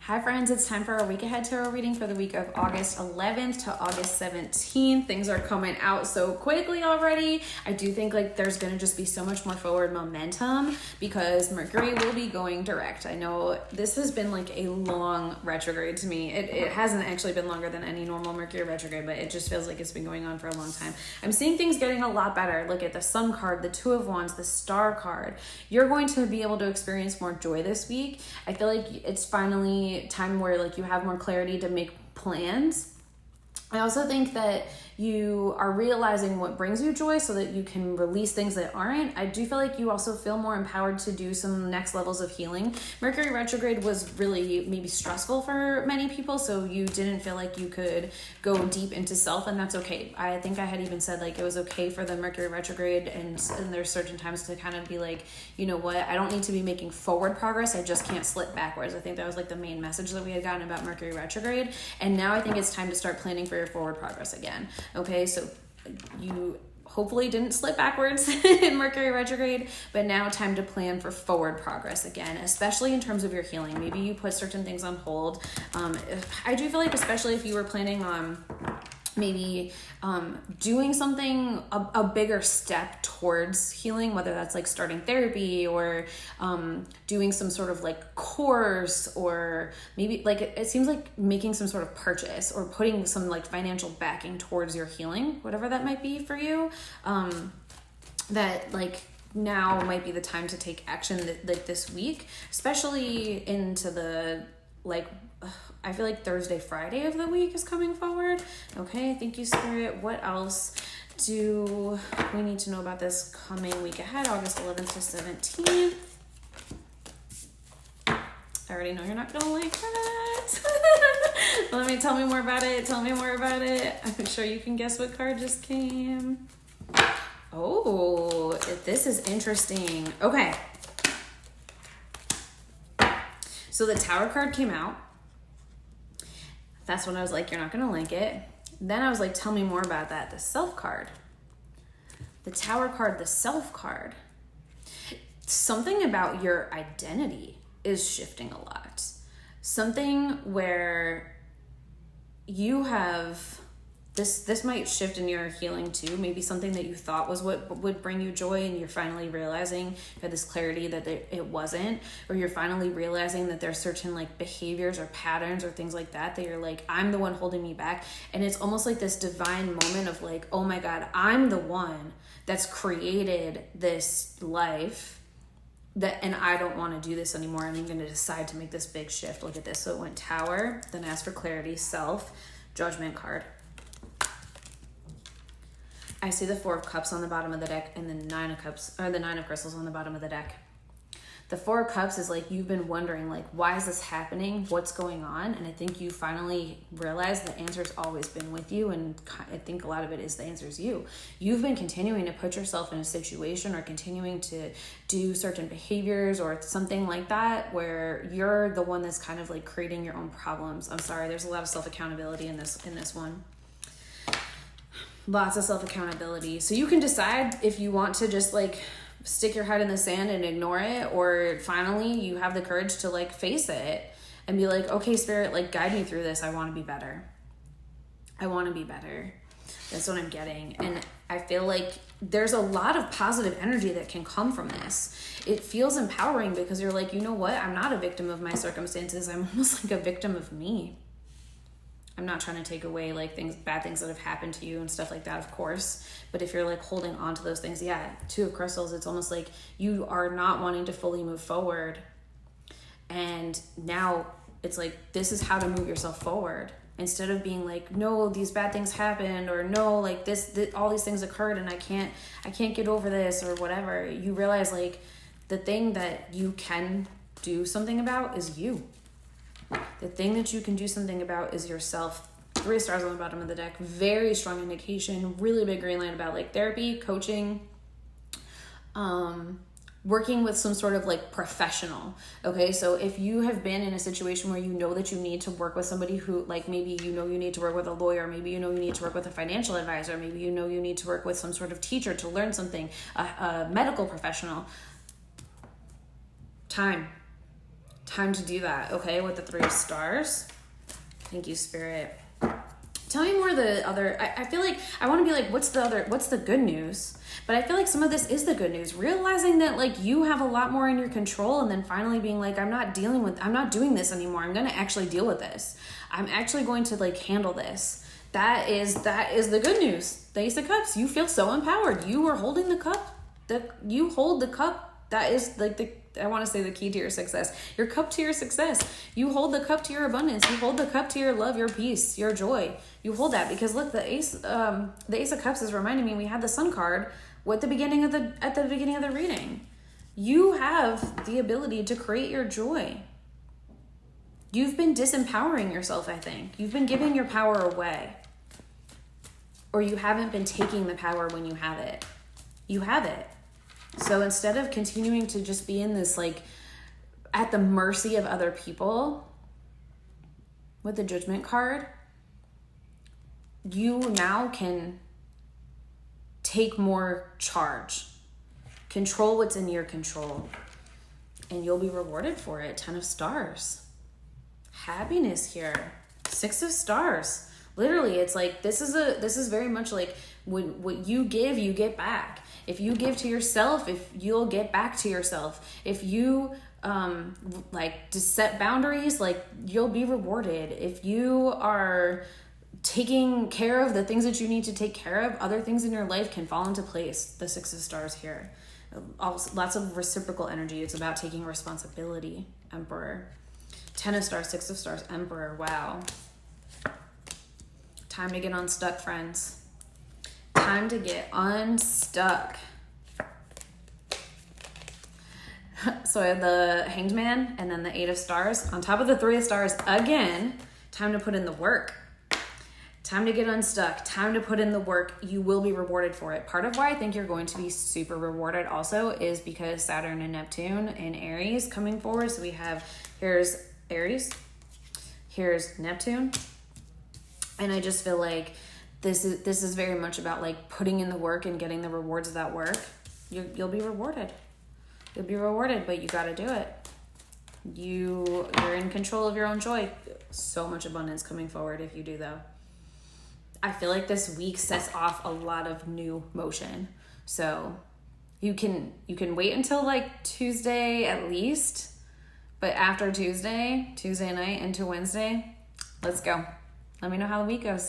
Hi friends, it's time for our week ahead tarot reading for the week of August 11th to August 17th. Things are coming out so quickly already. I do think like there's going to just be so much more forward momentum because Mercury will be going direct. I know this has been like a long retrograde to me. It hasn't actually been longer than any normal Mercury retrograde, but it just feels like it's been going on for a long time. I'm seeing things getting a lot better. Look at the Sun card, the Two of Wands, the Star card. You're going to be able to experience more joy this week. I feel like it's finally time where like you have more clarity to make plans. I also think that you are realizing what brings you joy so that you can release things that aren't. I do feel like you also feel more empowered to do some next levels of healing. Mercury retrograde was really maybe stressful for many people, so you didn't feel like you could go deep into self, and that's okay. I think I had even said like it was okay for the Mercury retrograde, and there's certain times to kind of be like, you know what, I don't need to be making forward progress, I just can't slip backwards. I think that was like the main message that we had gotten about Mercury retrograde, and now I think it's time to start planning for your forward progress again. Okay, so you hopefully didn't slip backwards in Mercury retrograde, but now time to plan for forward progress again, especially in terms of your healing. Maybe you put certain things on hold. I do feel like, especially if you were planning on maybe doing something, a bigger step towards healing, whether that's like starting therapy or doing some sort of like course, or maybe like it seems like making some sort of purchase or putting some like financial backing towards your healing, whatever that might be for you, that like now might be the time to take action like this week, especially into the like I feel like Thursday, Friday of the week is coming forward. Okay, thank you, Spirit. What else do we need to know about this coming week ahead, August 11th to 17th? I already know you're not gonna like that. Tell me more about it. Tell me more about it. I'm sure you can guess what card just came. Oh, this is interesting. Okay. So the Tower card came out. That's when I was like, you're not gonna like it. Then I was like, tell me more about that. The Self card. The Tower card, the Self card. Something about your identity is shifting a lot. Something where you have, this might shift in your healing too. Maybe something that you thought was what would bring you joy, and you're finally realizing, you had this clarity that it wasn't, or you're finally realizing that there's certain like behaviors or patterns or things like that you're like, I'm the one holding me back. And it's almost like this divine moment of like, oh my God, I'm the one that's created this life and I don't want to do this anymore, and I'm going to decide to make this big shift. Look at this. So it went Tower, then asked for clarity, Self, Judgment card. I see the Four of Cups on the bottom of the deck and the Nine of Cups, or the Nine of Crystals on the bottom of the deck. The Four of Cups is like, you've been wondering like, why is this happening? What's going on? And I think you finally realize the answer's always been with you. And I think a lot of it is the answer's you. You've been continuing to put yourself in a situation or continuing to do certain behaviors or something like that, where you're the one that's kind of like creating your own problems. I'm sorry, there's a lot of self-accountability in this one. Lots of self-accountability. So you can decide if you want to just like stick your head in the sand and ignore it, or finally you have the courage to like face it and be like, okay, Spirit, like guide me through this. I want to be better. I want to be better. That's what I'm getting. And I feel like there's a lot of positive energy that can come from this. It feels empowering because you're like, you know what? I'm not a victim of my circumstances. I'm almost like a victim of me. I'm not trying to take away like bad things that have happened to you and stuff like that, of course. But if you're like holding on to those things, yeah, Two of Crystals, it's almost like you are not wanting to fully move forward. And now it's like, this is how to move yourself forward. Instead of being like, no, these bad things happened, or no, like this all these things occurred and I can't get over this or whatever. You realize like the thing that you can do something about is you. The thing that you can do something about is yourself. 3 stars on the bottom of the deck. Very strong indication. Really big green light about like therapy, coaching, working with some sort of like professional. Okay, so if you have been in a situation where you know that you need to work with somebody who like, maybe you know you need to work with a lawyer, maybe you know you need to work with a financial advisor, maybe you know you need to work with some sort of teacher to learn something, a medical professional. Time. Time to do that, okay, with the 3 of stars. Thank you, Spirit. Tell me more of the other, I feel like, I want to be like, what's the good news? But I feel like some of this is the good news. Realizing that like you have a lot more in your control, and then finally being like, I'm not doing this anymore. I'm going to actually deal with this. I'm actually going to like handle this. That is the good news. The Ace of Cups, you feel so empowered. You are holding the cup. You hold the cup. That is like I want to say the key to your success. Your cup to your success. You hold the cup to your abundance. You hold the cup to your love, your peace, your joy. You hold that because look, the Ace of Cups is reminding me we had the Sun card at the beginning of the reading. You have the ability to create your joy. You've been disempowering yourself, I think. You've been giving your power away. Or you haven't been taking the power when you have it. You have it. So instead of continuing to just be in this like at the mercy of other people with the Judgment card, you now can take more charge. Control what's in your control. And you'll be rewarded for it. 10 of stars. Happiness here. 6 of stars. Literally, it's like this is very much like when what you give, you get back. If you give to yourself, if you'll get back to yourself. If you like to set boundaries, like you'll be rewarded. If you are taking care of the things that you need to take care of, other things in your life can fall into place. The 6 of stars here. Also, lots of reciprocal energy. It's about taking responsibility. Emperor. 10 of stars, 6 of stars, Emperor. Wow. Time to get unstuck, friends. Time to get unstuck. So I have the Hanged Man and then the 8 of stars. On top of the 3 of stars again. Time to put in the work. Time to get unstuck. Time to put in the work. You will be rewarded for it. Part of why I think you're going to be super rewarded also is because Saturn and Neptune in Aries coming forward. So we have, here's Aries. Here's Neptune. And I just feel like this is very much about like putting in the work and getting the rewards of that work. You'll be rewarded. You'll be rewarded, but you got to do it. You're in control of your own joy. So much abundance coming forward if you do though. I feel like this week sets off a lot of new motion. So you can wait until like Tuesday at least, but after Tuesday night into Wednesday, let's go. Let me know how the week goes.